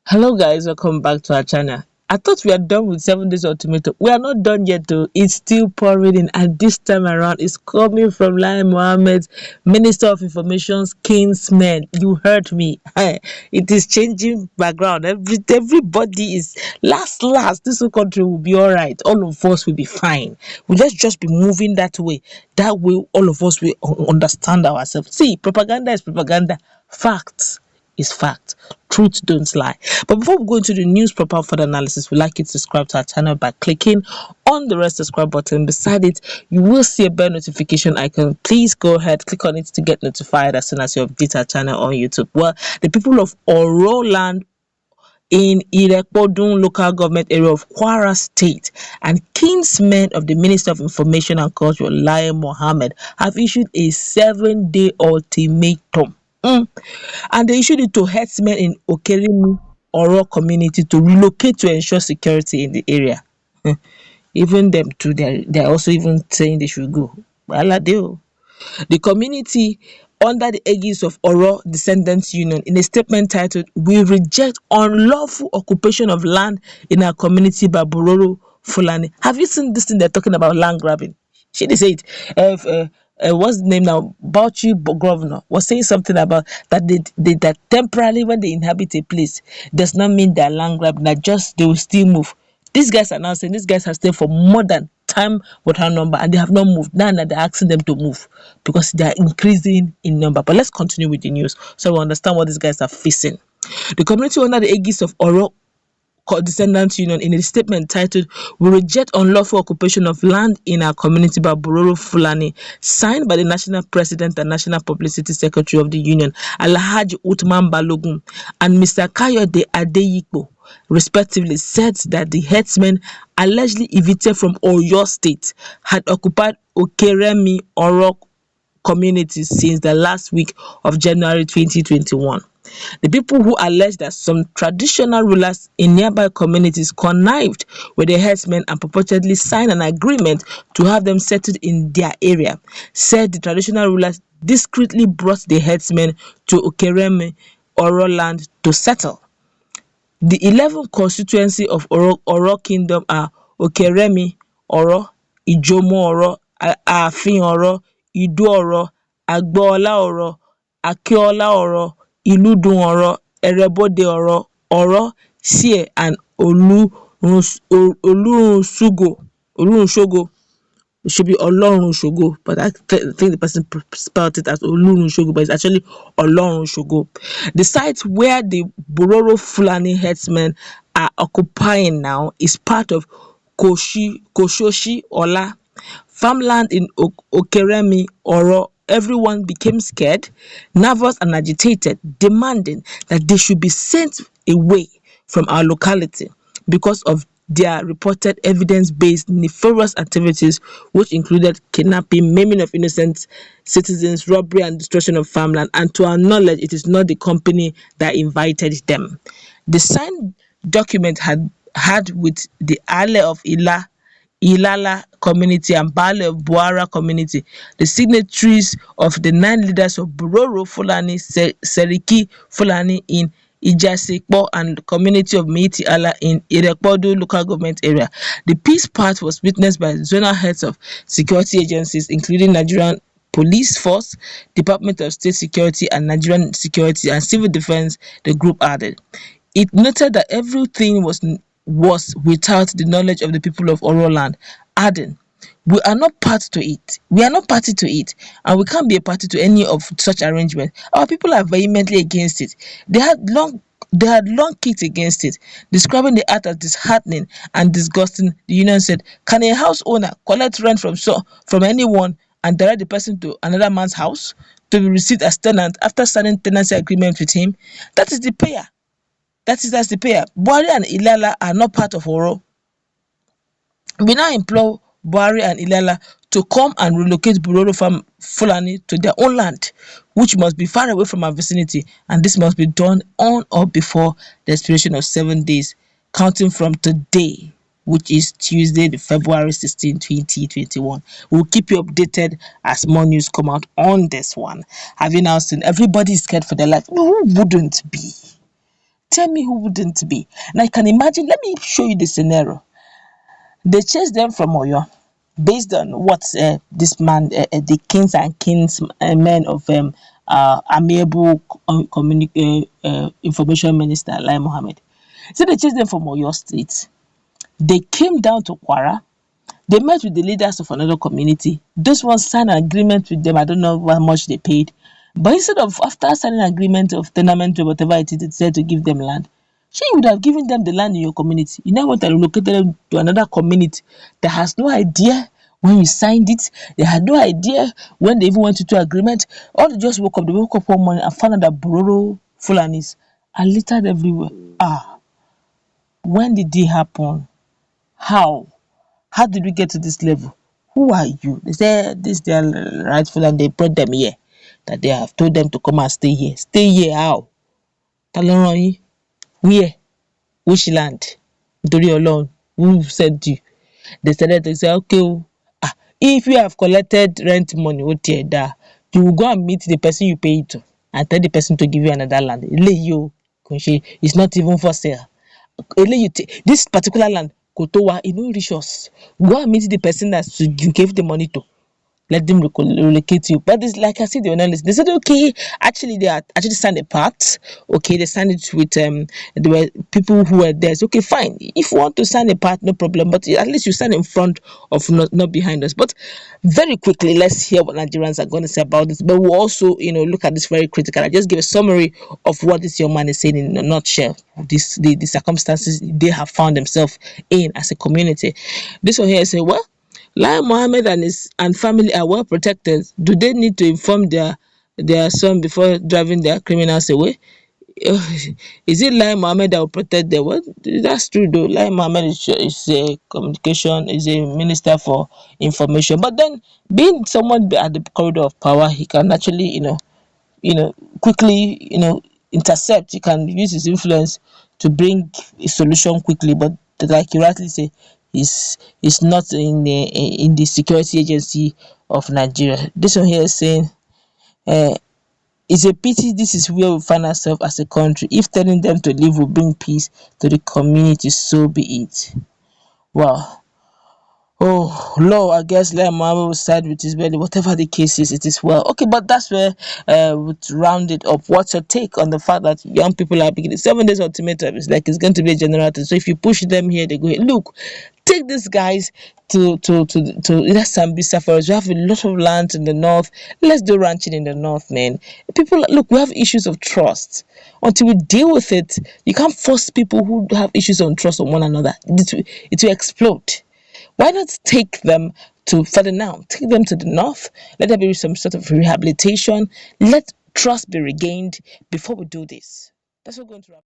Hello guys, welcome back to our channel. I thought we are done with 7 days ultimatum. We are not done yet though. It's still pouring in, and this time around it's coming from Lai Mohammad, Minister of Information's kinsman. You heard me. It is changing background. Everybody is last. This whole country will be alright. All of us will be fine. We let's just be moving that way. That way all of us will understand ourselves. See, propaganda is propaganda. Facts is fact. Truth don't lie. But before we go into the news proper for the analysis, we'd like you to subscribe to our channel by clicking on the red subscribe button. Beside it, you will see a bell notification icon. Please go ahead, click on it to get notified as soon as you update our channel on YouTube. Well, the people of Oroland in Irekpodun local government area of Kwara State and kinsmen of the Minister of Information and Culture, Lai Mohammed, have issued a 7-day ultimatum. And they issued it to herdsmen in Okeremi Oro community to relocate to ensure security in the area. Even them too, they're also even saying they should go. Well, the community, under the aegis of Oro Descendants Union, in a statement titled, "We reject unlawful occupation of land in our community by Bororo Fulani." Have you seen this thing they're talking about, land grabbing? She did say it. What's the name now? Bauchi governor was saying something about that that temporarily when they inhabit a place does not mean they're land grabbing. That just they will still move. These guys are now saying these guys have stayed for more than time without number and they have not moved. Now they're asking them to move because they are increasing in number. But let's continue with the news so we understand what these guys are facing. The community under the aegis of Oro Descendants Union, in a statement titled, "We reject unlawful occupation of land in our community by Bororo Fulani," signed by the National President and National Publicity Secretary of the Union, Alhaji Uthman Balogun, and Mr. Kayode Adeyikpo, respectively, said that the herdsmen allegedly evicted from Oyo State had occupied Okeremi Oro community since the last week of January 2021. The people who allege that some traditional rulers in nearby communities connived with the herdsmen and purportedly signed an agreement to have them settled in their area, said the traditional rulers discreetly brought the herdsmen to Okereme Oro land to settle. The 11 constituency of Oro Kingdom are Okeremi Oro, Ijomo Oro, Aafin Oro, Ido Oro, Agboola Oro, Akeola Oro, Iludun Oro, Erebode Oro, Oro, Sie, and Olorunsogo. It should be Olorun Shogo, but I think the person spelled it as Olorun Shogo, but it's actually Olorun Shogo. The site where the Bororo Fulani herdsmen are occupying now is part of Koshoshi Ola farmland in Okeremi Oro. Everyone became scared, nervous, and agitated, demanding that they should be sent away from our locality because of their reported evidence-based nefarious activities, which included kidnapping, maiming of innocent citizens, robbery, and destruction of farmland. And to our knowledge, it is not the company that invited them. The signed document had with the Ale of Ilala community and Bale of Buara community, the signatories of the 9 leaders of Bororo Fulani, Seriki Fulani in Ijasekpo, and the community of Meiti Allah in Irekpodo local government area. The peace part was witnessed by zonal heads of security agencies, including Nigerian Police Force, Department of State Security, and Nigerian Security and Civil Defense, the group added. It noted that everything was without the knowledge of the people of Oro land, adding, "We are not part to it. We are not party to it, and we can't be a party to any of such arrangement. Our people are vehemently against it. They had long kicked against it, describing the act as disheartening and disgusting." The union said, "Can a house owner collect rent from anyone and direct the person to another man's house to be received as tenant after signing tenancy agreement with him? That is the payer. That's the payer. Buhari and Ilala are not part of Oro. We now implore Buhari and Ilala to come and relocate Bororo Fulani to their own land, which must be far away from our vicinity, and this must be done on or before the expiration of 7 days, counting from today, which is Tuesday, the February 16, 2021. We'll keep you updated as more news come out on this one. Have you now seen everybody is scared for their life? No, who wouldn't be? Tell me who wouldn't be. Now you can imagine, let me show you the scenario. They chased them from Oyo based on what this man, the kings and kings, men of amiable information minister, Lai Mohammed. So they chased them from Oyo State. They came down to Kwara. They met with the leaders of another community. Those ones signed an agreement with them. I don't know how much they paid. But instead of after signing an agreement of tenement or whatever it is, it said to give them land, she would have given them the land in your community. You now want to relocate them to another community that has no idea when you signed it. They had no idea when they even went into agreement. All they just woke up. They woke up one morning and found out that Bororo Fulanis are littered everywhere. When did it happen? How? How did we get to this level? Who are you? They say this they are rightful and they brought them here. That they have told them to come and stay here. Stay here how? Ta ló rán yín? Where? Which land? Nítorí Ọlọ́run, who sent you? They started to say, okay, if you have collected rent money, ó tiẹ̀ dáa, you will go and meet the person you pay it to and tell the person to give you another land. Eléyìí o, kò ṣe, it's not even for sale. This particular land, kò tó wa, e no reach us. Go and meet the person that you gave the money to. Let them relocate you. But it's like I said, they were not listening. They said, okay, actually, they are actually signed a part. Okay, they signed it with there were people who were there. So, okay, fine. If you want to sign a part, no problem. But at least you stand in front of, not behind us. But very quickly, let's hear what Nigerians are going to say about this. But we'll also, look at this very critical. I just give a summary of what this young man is saying in a nutshell. The circumstances they have found themselves in as a community. This one here say, well, Lai Mohammed and his family are well protected. Do they need to inform their son before driving their criminals away? Is it Lai Mohammed that will protect them? Well, that's true though. Lai Mohammed is a communication, is a minister for information. But then being someone at the corridor of power, he can actually, quickly, intercept. He can use his influence to bring a solution quickly. But like you rightly say, is not in the security agency of Nigeria. This one here is saying, it's a pity this is where we find ourselves as a country. If telling them to leave will bring peace to the community, so be it. Wow. Oh, Lord, I guess Lai Mohammed will side with his belly. Whatever the case is, it is well. Okay, but that's where we'll round it up. What's your take on the fact that young people are beginning 7 days ultimatum? It's like it's going to be a general thing. So if you push them here, they go, hey, look, take these guys to either Sambisa for us. We have a lot of land in the north. Let's do ranching in the north, man. People, look, we have issues of trust. Until we deal with it, you can't force people who have issues on trust on one another. It will explode. Why not take them to further now? Take them to the north. Let there be some sort of rehabilitation. Let trust be regained before we do this. That's what we're going to wrap.